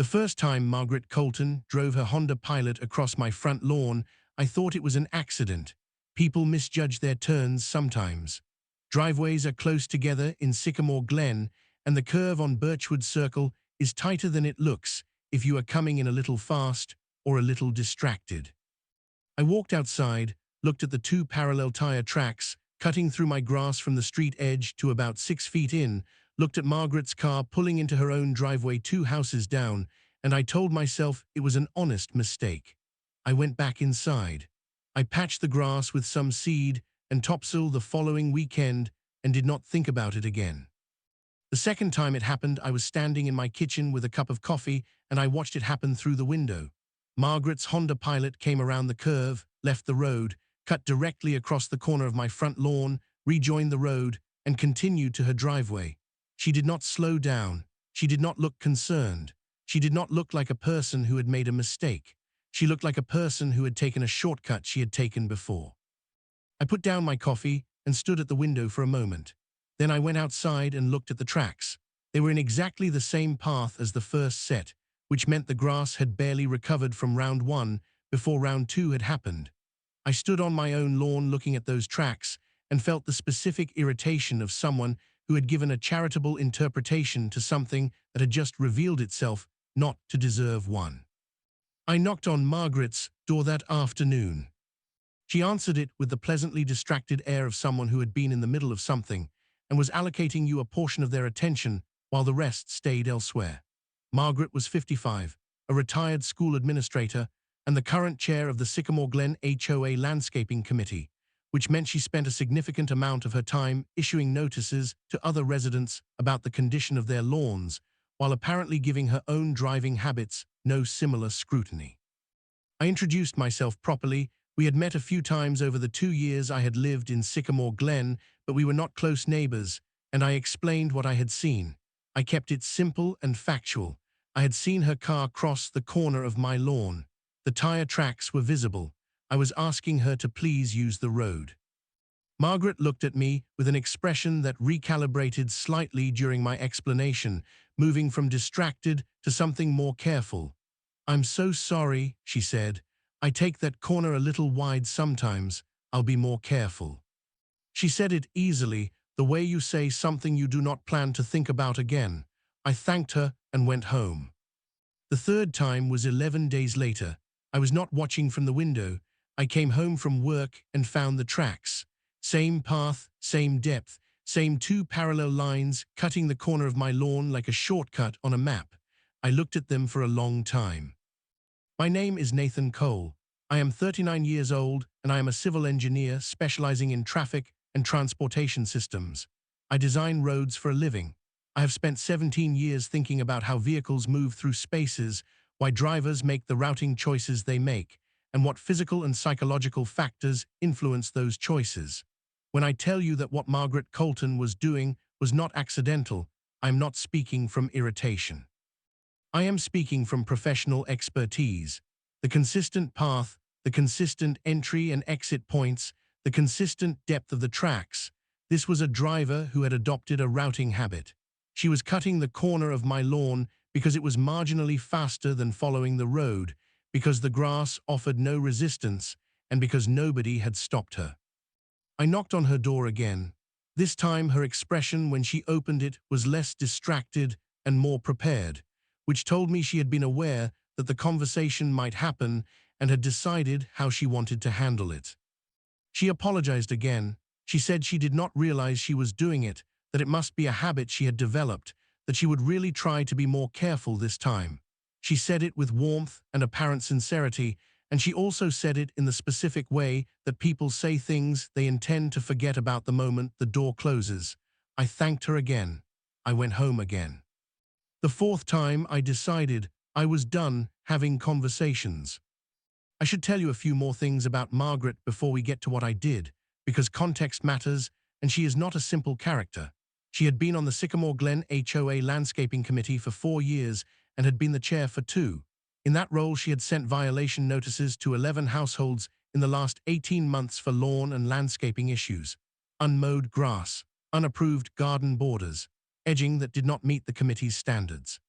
The first time Margaret Colton drove her Honda Pilot across my front lawn, I thought it was an accident. People misjudge their turns sometimes. Driveways are close together in Sycamore Glen, and the curve on Birchwood Circle is tighter than it looks if you are coming in a little fast or a little distracted. I walked outside, looked at the two parallel tire tracks, cutting through my grass from the street edge to about 6 feet in, looked at Margaret's car pulling into her own driveway 2 houses down, and I told myself it was an honest mistake. I went back inside. I patched the grass with some seed and topsoil the following weekend and did not think about it again. The second time it happened, I was standing in my kitchen with a cup of coffee and I watched it happen through the window. Margaret's Honda Pilot came around the curve, left the road, cut directly across the corner of my front lawn, rejoined the road, and continued to her driveway. She did not slow down. She did not look concerned. She did not look like a person who had made a mistake. She looked like a person who had taken a shortcut she had taken before. I put down my coffee and stood at the window for a moment. Then I went outside and looked at the tracks. They were in exactly the same path as the first set, which meant the grass had barely recovered from round 1 before round 2 had happened. I stood on my own lawn looking at those tracks and felt the specific irritation of someone who had given a charitable interpretation to something that had just revealed itself not to deserve one. I knocked on Margaret's door that afternoon. She answered it with the pleasantly distracted air of someone who had been in the middle of something and was allocating you a portion of their attention while the rest stayed elsewhere. Margaret was 55, a retired school administrator, and the current chair of the Sycamore Glen HOA Landscaping Committee, which meant she spent a significant amount of her time issuing notices to other residents about the condition of their lawns, while apparently giving her own driving habits no similar scrutiny. I introduced myself properly. We had met a few times over the 2 years I had lived in Sycamore Glen, but we were not close neighbors, and I explained what I had seen. I kept it simple and factual. I had seen her car cross the corner of my lawn. The tire tracks were visible. I was asking her to please use the road. Margaret looked at me with an expression that recalibrated slightly during my explanation, moving from distracted to something more careful. "I'm so sorry," she said. "I take that corner a little wide sometimes. I'll be more careful." She said it easily, the way you say something you do not plan to think about again. I thanked her and went home. The third time was 11 days later. I was not watching from the window. I came home from work and found the tracks. Same path, same depth, same 2 parallel lines cutting the corner of my lawn like a shortcut on a map. I looked at them for a long time. My name is Nathan Cole. I am 39 years old and I am a civil engineer specializing in traffic and transportation systems. I design roads for a living. I have spent 17 years thinking about how vehicles move through spaces, why drivers make the routing choices they make, and what physical and psychological factors influence those choices. When I tell you that what Margaret Colton was doing was not accidental, I am not speaking from irritation. I am speaking from professional expertise. The consistent path, the consistent entry and exit points, the consistent depth of the tracks. This was a driver who had adopted a routing habit. She was cutting the corner of my lawn because it was marginally faster than following the road, because the grass offered no resistance, and because nobody had stopped her. I knocked on her door again. This time her expression when she opened it was less distracted and more prepared, which told me she had been aware that the conversation might happen and had decided how she wanted to handle it. She apologized again. She said she did not realize she was doing it, that it must be a habit she had developed, that she would really try to be more careful this time. She said it with warmth and apparent sincerity, and she also said it in the specific way that people say things they intend to forget about the moment the door closes. I thanked her again. I went home again. The fourth time I decided I was done having conversations. I should tell you a few more things about Margaret before we get to what I did, because context matters, and she is not a simple character. She had been on the Sycamore Glen HOA Landscaping Committee for 4 years and had been the chair for 2. In that role, she had sent violation notices to 11 households in the last 18 months for lawn and landscaping issues: unmowed grass, unapproved garden borders, edging that did not meet the committee's standards.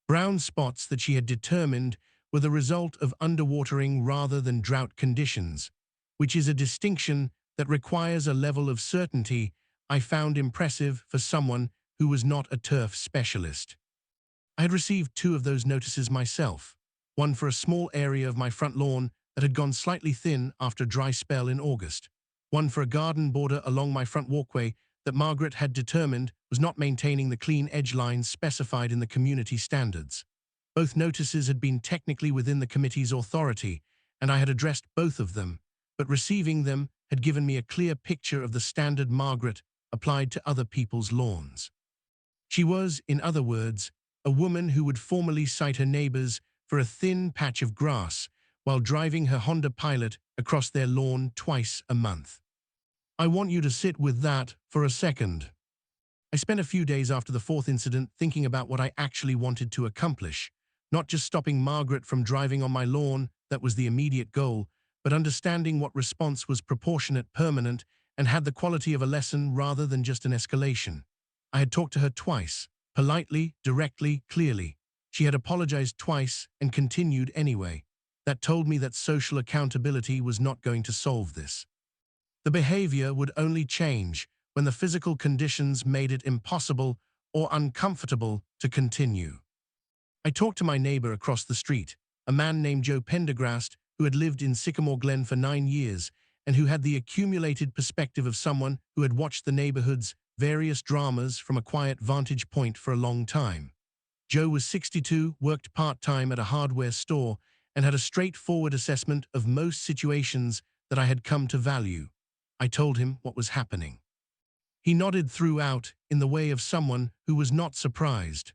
Brown spots that she had determined were the result of underwatering rather than drought conditions, which is a distinction that requires a level of certainty I found impressive for someone who was not a turf specialist. I had received two of those notices myself, one for a small area of my front lawn that had gone slightly thin after a dry spell in August, one for a garden border along my front walkway that Margaret had determined was not maintaining the clean edge lines specified in the community standards. Both notices had been technically within the committee's authority, and I had addressed both of them, but receiving them had given me a clear picture of the standard Margaret applied to other people's lawns. She was, in other words, a woman who would formally cite her neighbors for a thin patch of grass while driving her Honda Pilot across their lawn twice a month. I want you to sit with that for a second. I spent a few days after the fourth incident thinking about what I actually wanted to accomplish, not just stopping Margaret from driving on my lawn, that was the immediate goal, but understanding what response was proportionate, permanent, and had the quality of a lesson rather than just an escalation. I had talked to her twice, politely, directly, clearly. She had apologized twice and continued anyway. That told me that social accountability was not going to solve this. The behavior would only change when the physical conditions made it impossible or uncomfortable to continue. I talked to my neighbor across the street, a man named Joe Pendergrast, who had lived in Sycamore Glen for 9 years and who had the accumulated perspective of someone who had watched the neighborhood's various dramas from a quiet vantage point for a long time. Joe was 62, worked part-time at a hardware store, and had a straightforward assessment of most situations that I had come to value. I told him what was happening. He nodded throughout in the way of someone who was not surprised.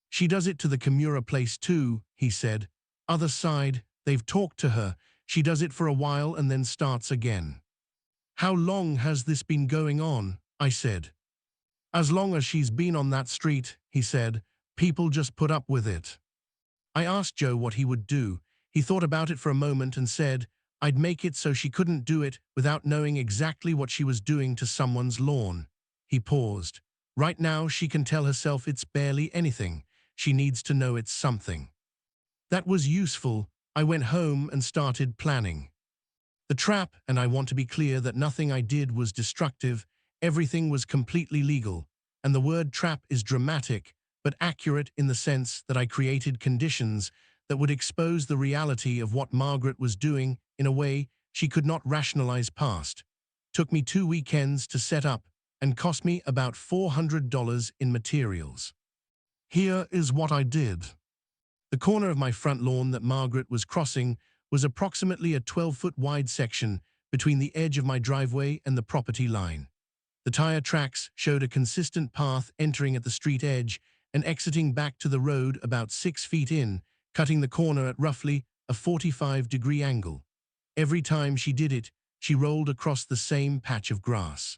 She does it to the Kimura place too, he said. Other side, they've talked to her. She does it for a while and then starts again. How long has this been going on? I said. As long as she's been on that street, he said. People just put up with it. I asked Joe what he would do. He thought about it for a moment and said, I'd make it so she couldn't do it without knowing exactly what she was doing to someone's lawn. He paused. Right now, she can tell herself it's barely anything. She needs to know it's something. That was useful. I went home and started planning. The trap, and I want to be clear that nothing I did was destructive, everything was completely legal, and the word trap is dramatic, but accurate in the sense that I created conditions that would expose the reality of what Margaret was doing in a way she could not rationalize past. Took me 2 weekends to set up and cost me about $400 in materials. Here is what I did. The corner of my front lawn that Margaret was crossing was approximately a 12-foot wide section between the edge of my driveway and the property line. The tire tracks showed a consistent path entering at the street edge and exiting back to the road about 6 feet in, cutting the corner at roughly a 45-degree angle. Every time she did it, she rolled across the same patch of grass.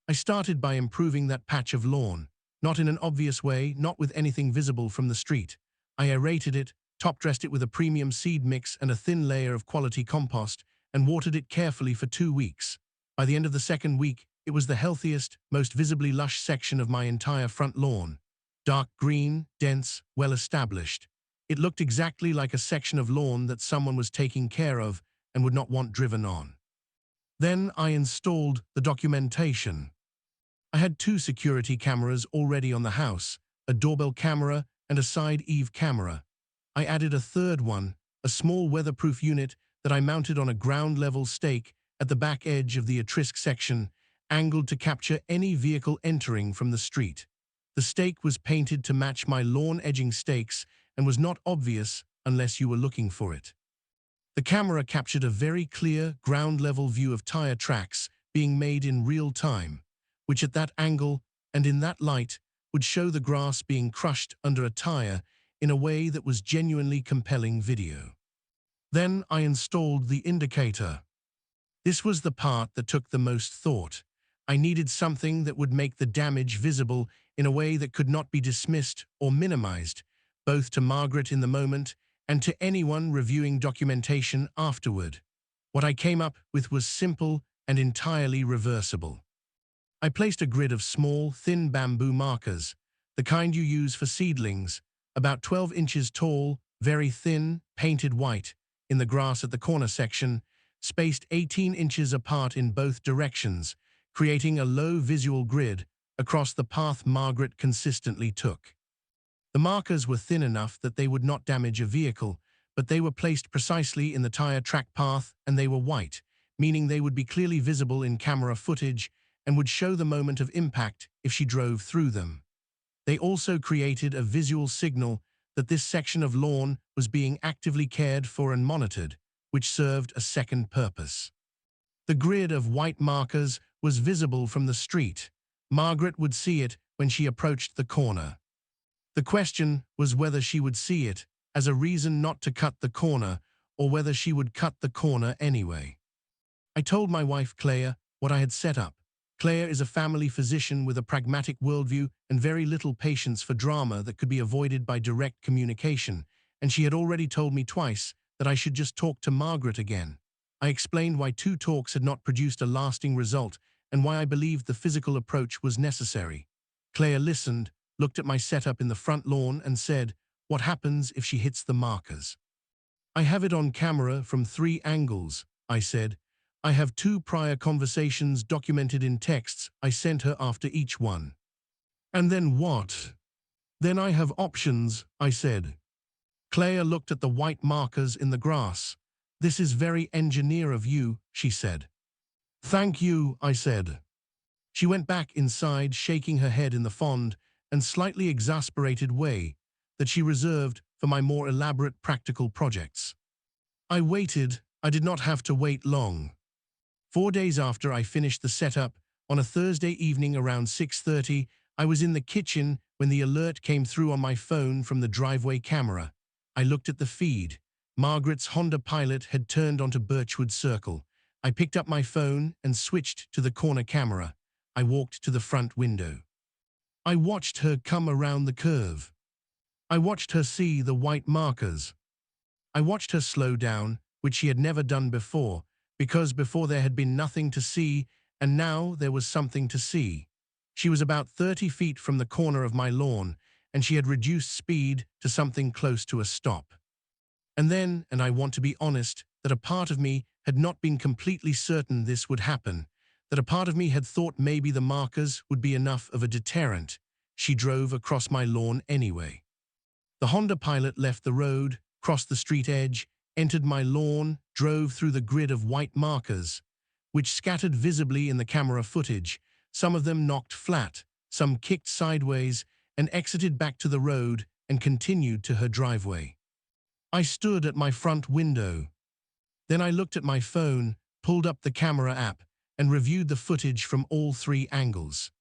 I started by improving that patch of lawn, not in an obvious way, not with anything visible from the street. I aerated it, top-dressed it with a premium seed mix and a thin layer of quality compost, and watered it carefully for 2 weeks. By the end of the second week, it was the healthiest, most visibly lush section of my entire front lawn. Dark green, dense, well-established. It looked exactly like a section of lawn that someone was taking care of and would not want driven on. Then I installed the documentation. I had 2 security cameras already on the house, a doorbell camera and a side eave camera. I added a third one, a small weatherproof unit that I mounted on a ground-level stake at the back edge of the Atrisk section, angled to capture any vehicle entering from the street. The stake was painted to match my lawn edging stakes and was not obvious unless you were looking for it. The camera captured a very clear, ground-level view of tire tracks being made in real time, which at that angle and in that light would show the grass being crushed under a tire in a way that was genuinely compelling video. Then I installed the indicator. This was the part that took the most thought. I needed something that would make the damage visible in a way that could not be dismissed or minimized, both to Margaret in the moment and to anyone reviewing documentation afterward. What I came up with was simple and entirely reversible. I placed a grid of small, thin bamboo markers, the kind you use for seedlings, about 12 inches tall, very thin, painted white, in the grass at the corner section, spaced 18 inches apart in both directions, creating a low visual grid across the path Margaret consistently took. The markers were thin enough that they would not damage a vehicle, but they were placed precisely in the tire track path and they were white, meaning they would be clearly visible in camera footage and would show the moment of impact if she drove through them. They also created a visual signal that this section of lawn was being actively cared for and monitored, which served a second purpose. The grid of white markers was visible from the street. Margaret would see it when she approached the corner. The question was whether she would see it as a reason not to cut the corner or whether she would cut the corner anyway. I told my wife Claire what I had set up. Claire is a family physician with a pragmatic worldview and very little patience for drama that could be avoided by direct communication, and she had already told me twice that I should just talk to Margaret again. I explained why 2 talks had not produced a lasting result and why I believed the physical approach was necessary. Claire listened, looked at my setup in the front lawn and said, "What happens if she hits the markers?" "I have it on camera from 3 angles," I said. "I have 2 prior conversations documented in texts I sent her after each one." "And then what?" "Then I have options," I said. Claire looked at the white markers in the grass. "This is very engineer of you," she said. "Thank you," I said. She went back inside, shaking her head in the fond and slightly exasperated way that she reserved for my more elaborate practical projects. I waited. I did not have to wait long. 4 days after I finished the setup, on a Thursday evening around 6:30, I was in the kitchen when the alert came through on my phone from the driveway camera. I looked at the feed. Margaret's Honda Pilot had turned onto Birchwood Circle. I picked up my phone and switched to the corner camera. I walked to the front window. I watched her come around the curve. I watched her see the white markers. I watched her slow down, which she had never done before, because before there had been nothing to see, and now there was something to see. She was about 30 feet from the corner of my lawn, and she had reduced speed to something close to a stop. And then, and I want to be honest, that a part of me had not been completely certain this would happen, that a part of me had thought maybe the markers would be enough of a deterrent. She drove across my lawn anyway. The Honda Pilot left the road, crossed the street edge, entered my lawn, drove through the grid of white markers, which scattered visibly in the camera footage. Some of them knocked flat, some kicked sideways, and exited back to the road and continued to her driveway. I stood at my front window. Then I looked at my phone, pulled up the camera app, and reviewed the footage from all 3 angles.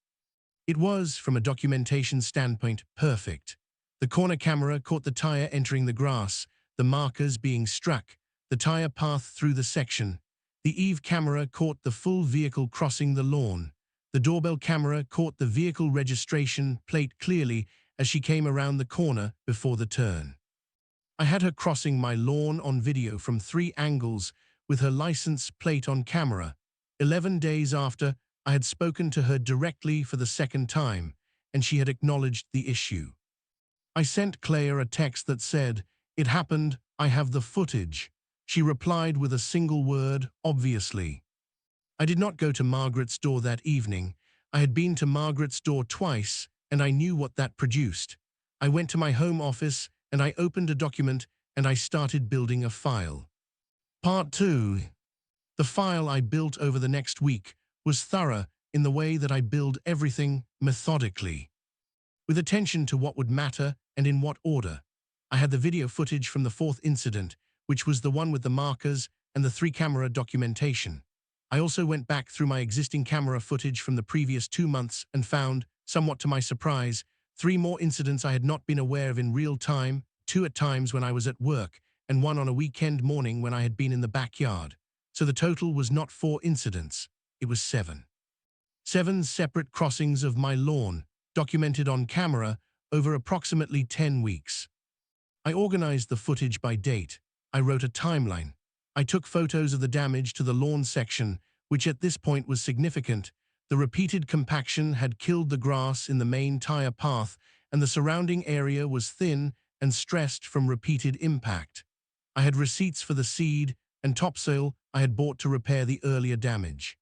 It was, from a documentation standpoint, perfect. The corner camera caught the tire entering the grass, the markers being struck, the tire path through the section. The EVE camera caught the full vehicle crossing the lawn. The doorbell camera caught the vehicle registration plate clearly as she came around the corner before the turn. I had her crossing my lawn on video from 3 angles with her license plate on camera. 11 days after, I had spoken to her directly for the second time, and she had acknowledged the issue. I sent Claire a text that said, "It happened, I have the footage." She replied with a single word, "Obviously." I did not go to Margaret's door that evening. I had been to Margaret's door twice, and I knew what that produced. I went to my home office, and I opened a document, and I started building a file. Part 2. The file I built over the next week was thorough in the way that I build everything methodically, with attention to what would matter and in what order. I had the video footage from the 4th incident, which was the one with the markers and the 3-camera documentation. I also went back through my existing camera footage from the previous 2 months and found, somewhat to my surprise, 3 more incidents I had not been aware of in real time, 2 at times when I was at work, and 1 on a weekend morning when I had been in the backyard. So the total was not 4 incidents, it was 7. 7 separate crossings of my lawn, documented on camera over approximately 10 weeks. I organized the footage by date. I wrote a timeline. I took photos of the damage to the lawn section, which at this point was significant. The repeated compaction had killed the grass in the main tire path, and the surrounding area was thin and stressed from repeated impact. I had receipts for the seed and topsoil I had bought to repair the earlier damage.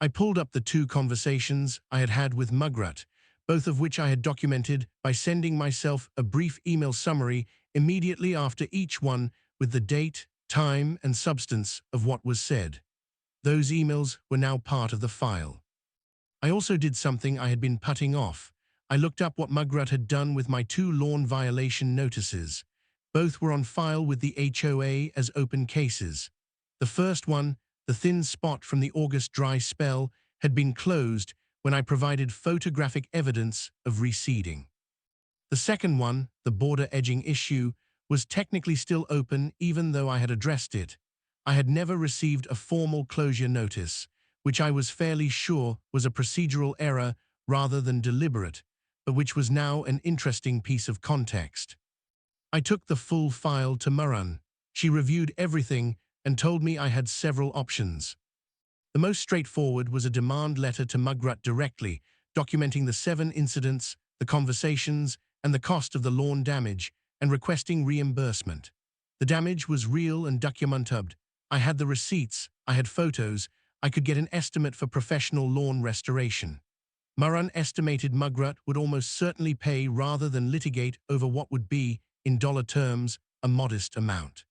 I pulled up the 2 conversations I had had with Mugrat, both of which I had documented by sending myself a brief email summary immediately after each one with the date, time, and substance of what was said. Those emails were now part of the file. I also did something I had been putting off. I looked up what Mugrat had done with my 2 lawn violation notices. Both were on file with the HOA as open cases. The first one, the thin spot from the August dry spell, had been closed when I provided photographic evidence of reseeding. The second one, the border edging issue, was technically still open even though I had addressed it. I had never received a formal closure notice, which I was fairly sure was a procedural error rather than deliberate, but which was now an interesting piece of context. I took the full file to Murran. She reviewed everything and told me I had several options. The most straightforward was a demand letter to Mugrat directly, documenting the 7 incidents, the conversations, and the cost of the lawn damage, and requesting reimbursement. The damage was real and documented. I had the receipts, I had photos, I could get an estimate for professional lawn restoration. Murran estimated Mugrat would almost certainly pay rather than litigate over what would be, in dollar terms, a modest amount.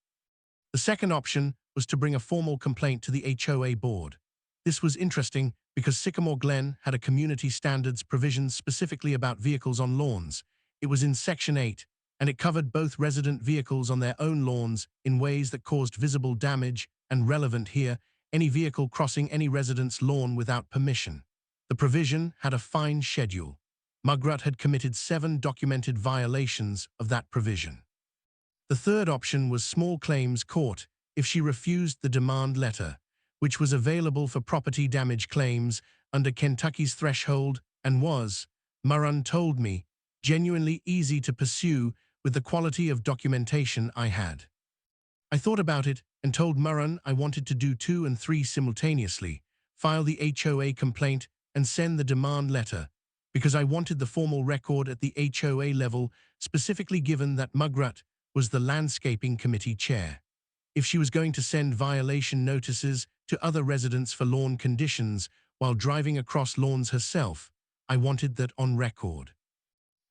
The second option was to bring a formal complaint to the HOA board. This was interesting because Sycamore Glen had a community standards provision specifically about vehicles on lawns. It was in Section 8, and it covered both resident vehicles on their own lawns in ways that caused visible damage and, relevant here, any vehicle crossing any resident's lawn without permission. The provision had a fine schedule. Mugrat had committed 7 documented violations of that provision. The third option was small claims court if she refused the demand letter, which was available for property damage claims under Kentucky's threshold and was, Murran told me, genuinely easy to pursue with the quality of documentation I had. I thought about it and told Murran I wanted to do 2 and 3 simultaneously, file the HOA complaint and send the demand letter, because I wanted the formal record at the HOA level, specifically given that Mugrat was the landscaping committee chair. If she was going to send violation notices to other residents for lawn conditions while driving across lawns herself, I wanted that on record.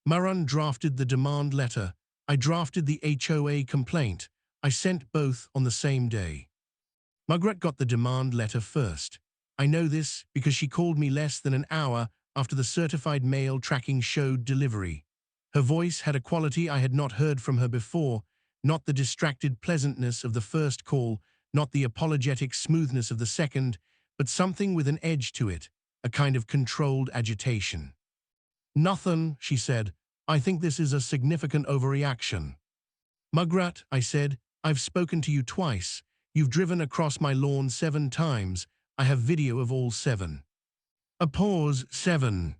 Murran drafted the demand letter. I drafted the HOA complaint. I sent both on the same day. Mugrat got the demand letter first. I know this because she called me less than an hour after the certified mail tracking showed delivery. Her voice had a quality I had not heard from her before, not the distracted pleasantness of the first call, not the apologetic smoothness of the second, but something with an edge to it, a kind of controlled agitation. "Nothing," she said. "I think this is a significant overreaction." "Mugrat," I said, "I've spoken to you twice. You've driven across my lawn 7 times. I have video of all 7. A pause. 7.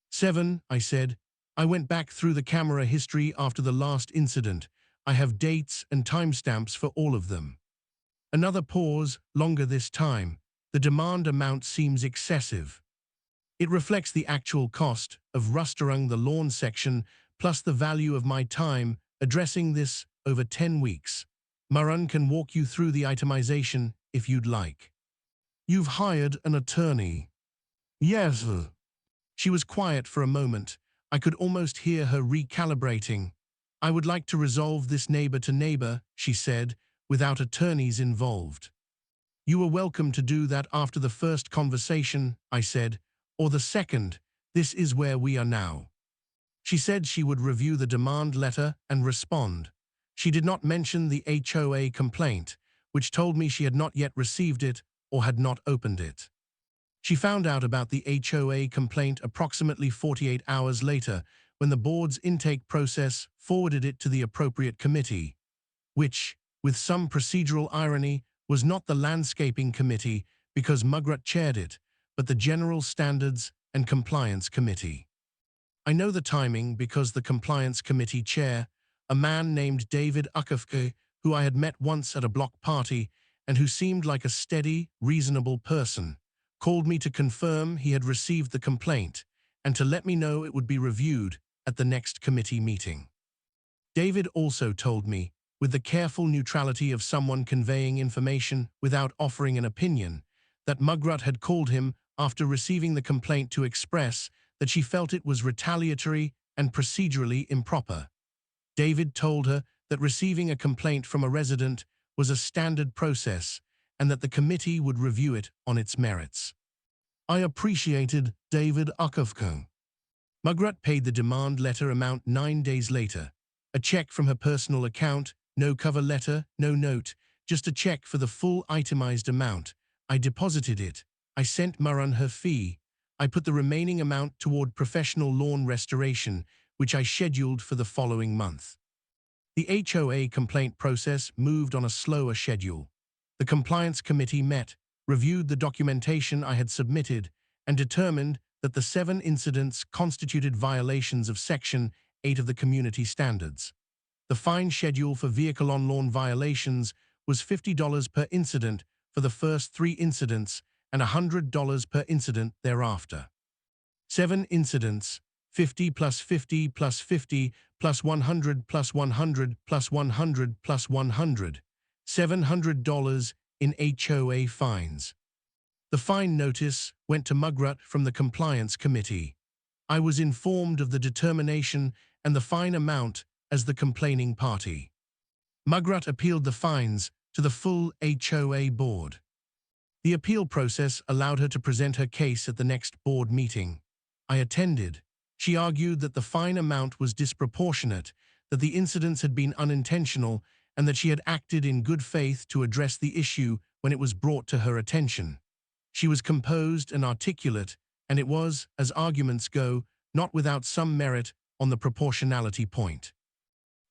7, I said. I went back through the camera history after the last incident. I have dates and timestamps for all of them. Another pause, longer this time. The demand amount seems excessive. It reflects the actual cost of rustering the lawn section plus the value of my time addressing this over 10 weeks. Murran can walk you through the itemization if you'd like. You've hired an attorney. Yes. She was quiet for a moment. I could almost hear her recalibrating. I would like to resolve this neighbor to neighbor, she said, without attorneys involved. You were welcome to do that after the first conversation, I said, or the second. This is where we are now. She said she would review the demand letter and respond. She did not mention the HOA complaint, which told me she had not yet received it or had not opened it. She found out about the HOA complaint approximately 48 hours later when the board's intake process forwarded it to the appropriate committee, which, with some procedural irony, was not the landscaping committee because Mugrat chaired it, but the General Standards and Compliance Committee. I know the timing because the Compliance Committee chair, a man named David Ukafke, who I had met once at a block party and who seemed like a steady, reasonable person, called me to confirm he had received the complaint and to let me know it would be reviewed at the next committee meeting. David also told me, with the careful neutrality of someone conveying information without offering an opinion, that Mugrat had called him after receiving the complaint to express that she felt it was retaliatory and procedurally improper. David told her that receiving a complaint from a resident was a standard process and that the committee would review it on its merits. I appreciated David Ukavko. Mugrat paid the demand letter amount 9 days later. A check from her personal account, no cover letter, no note, just a check for the full itemized amount. I deposited it. I sent Murran her fee. I put the remaining amount toward professional lawn restoration, which I scheduled for the following month. The HOA complaint process moved on a slower schedule. The compliance committee met, reviewed the documentation I had submitted, and determined that the 7 incidents constituted violations of Section 8 of the Community Standards. The fine schedule for vehicle-on-lawn violations was $50 per incident for the first 3 incidents and $100 per incident thereafter. 7 incidents, 50 plus 50 plus 50 plus 100 plus 100 plus 100 plus 100, $700 in HOA fines. The fine notice went to Mugrat from the Compliance Committee. I was informed of the determination and the fine amount as the complaining party. Mugrat appealed the fines to the full HOA board. The appeal process allowed her to present her case at the next board meeting. I attended. She argued that the fine amount was disproportionate, that the incidents had been unintentional, and that she had acted in good faith to address the issue when it was brought to her attention. She was composed and articulate, and it was, as arguments go, not without some merit on the proportionality point.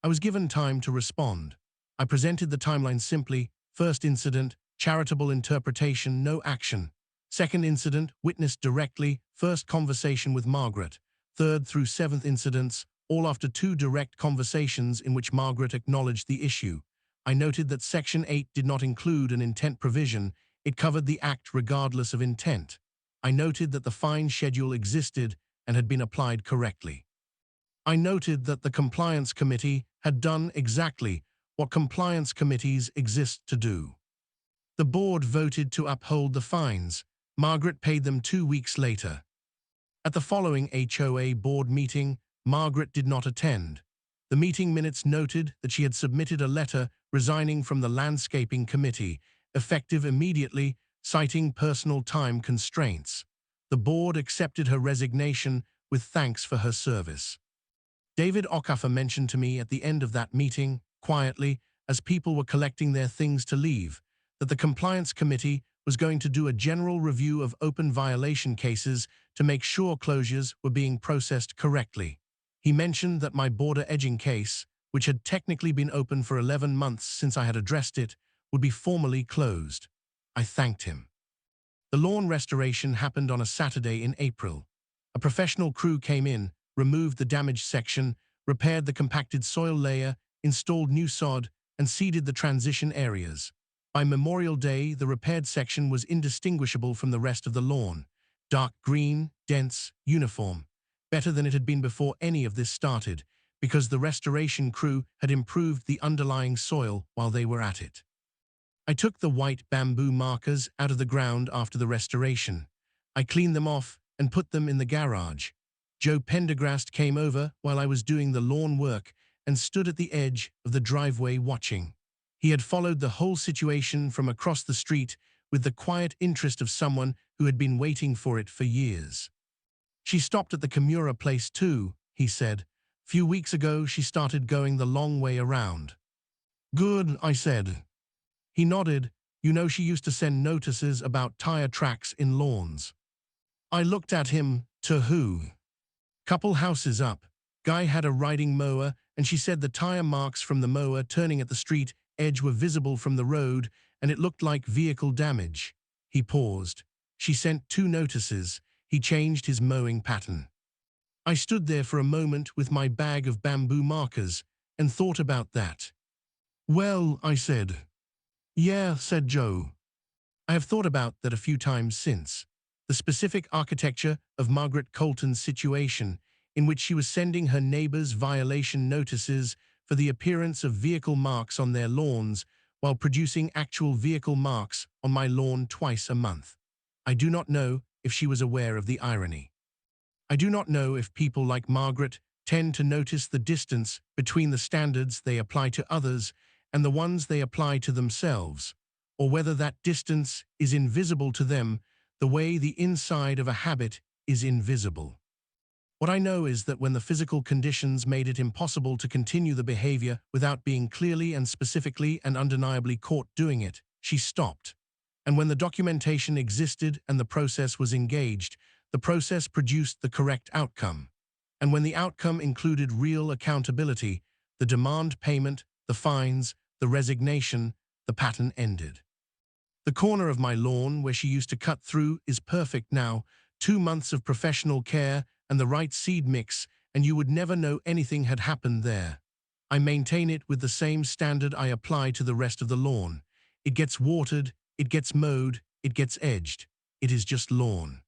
I was given time to respond. I presented the timeline simply: first incident, charitable interpretation, no action. Second incident, witnessed directly, first conversation with Margaret. Third through 7th incidents, all after 2 direct conversations in which Margaret acknowledged the issue. I noted that Section 8 did not include an intent provision. It covered the act regardless of intent. I noted that the fine schedule existed and had been applied correctly. I noted that the Compliance Committee had done exactly what compliance committees exist to do. The board voted to uphold the fines. Margaret paid them 2 weeks later. At the following HOA board meeting, Margaret did not attend. The meeting minutes noted that she had submitted a letter resigning from the Landscaping Committee, effective immediately, citing personal time constraints. The board accepted her resignation with thanks for her service. David Okafor mentioned to me at the end of that meeting, quietly, as people were collecting their things to leave, that the Compliance Committee was going to do a general review of open violation cases to make sure closures were being processed correctly. He mentioned that my border edging case, which had technically been open for 11 months since I had addressed it, would be formally closed. I thanked him. The lawn restoration happened on a Saturday in April. A professional crew came in, removed the damaged section, repaired the compacted soil layer, installed new sod, and seeded the transition areas. By Memorial Day, the repaired section was indistinguishable from the rest of the lawn. Dark green, dense, uniform. Better than it had been before any of this started, because the restoration crew had improved the underlying soil while they were at it. I took the white bamboo markers out of the ground after the restoration. I cleaned them off and put them in the garage. Joe Pendergrast came over while I was doing the lawn work and stood at the edge of the driveway watching. He had followed the whole situation from across the street with the quiet interest of someone who had been waiting for it for years. She stopped at the Kimura place too, he said. Few weeks ago she started going the long way around. Good, I said. He nodded. You know, she used to send notices about tire tracks in lawns. I looked at him. To who? Couple houses up. Guy had a riding mower, and she said the tire marks from the mower turning at the street edge were visible from the road, and it looked like vehicle damage. He paused. She sent 2 notices. He changed his mowing pattern. I stood there for a moment with my bag of bamboo markers and thought about that. Well, I said. Yeah, said Joe. I have thought about that a few times since. The specific architecture of Margaret Colton's situation, in which she was sending her neighbors violation notices for the appearance of vehicle marks on their lawns while producing actual vehicle marks on my lawn twice a month. I do not know if she was aware of the irony. I do not know if people like Margaret tend to notice the distance between the standards they apply to others and the ones they apply to themselves, or whether that distance is invisible to them the way the inside of a habit is invisible. What I know is that when the physical conditions made it impossible to continue the behavior without being clearly and specifically and undeniably caught doing it, she stopped. And when the documentation existed and the process was engaged, the process produced the correct outcome. And when the outcome included real accountability, the demand payment, the fines, the resignation, the pattern ended. The corner of my lawn where she used to cut through is perfect now, 2 months of professional care and the right seed mix, and you would never know anything had happened there. I maintain it with the same standard I apply to the rest of the lawn. It gets watered, it gets mowed, it gets edged. It is just lawn.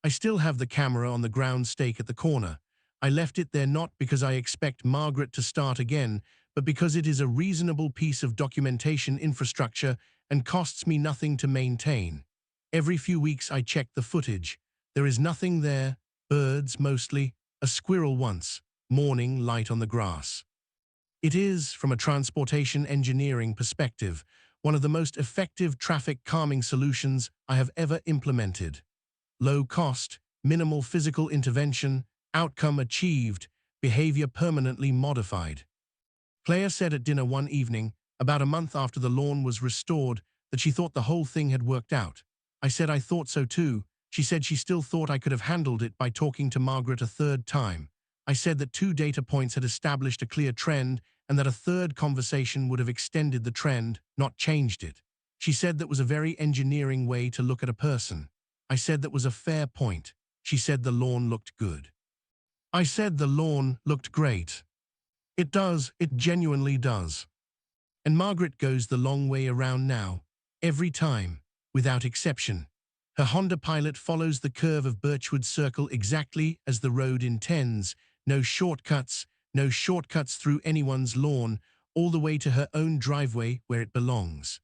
I still have the camera on the ground stake at the corner. I left it there not because I expect Margaret to start again, but because it is a reasonable piece of documentation infrastructure and costs me nothing to maintain. Every few weeks I check the footage. There is nothing there, birds mostly, a squirrel once, morning light on the grass. It is, from a transportation engineering perspective, one of the most effective traffic calming solutions I have ever implemented. Low cost, minimal physical intervention, outcome achieved, behavior permanently modified. Claire said at dinner one evening, about a month after the lawn was restored, that she thought the whole thing had worked out. I said I thought so too. She said she still thought I could have handled it by talking to Margaret a third time. I said that 2 data points had established a clear trend and that a third conversation would have extended the trend, not changed it. She said that was a very engineering way to look at a person. I said that was a fair point. She said the lawn looked good. I said the lawn looked great. It does, it genuinely does. And Margaret goes the long way around now, every time, without exception. Her Honda Pilot follows the curve of Birchwood Circle exactly as the road intends, no shortcuts through anyone's lawn, all the way to her own driveway where it belongs.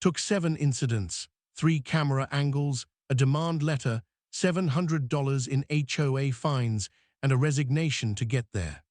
Took 7 incidents, 3 camera angles, a demand letter, $700 in HOA fines, and a resignation to get there.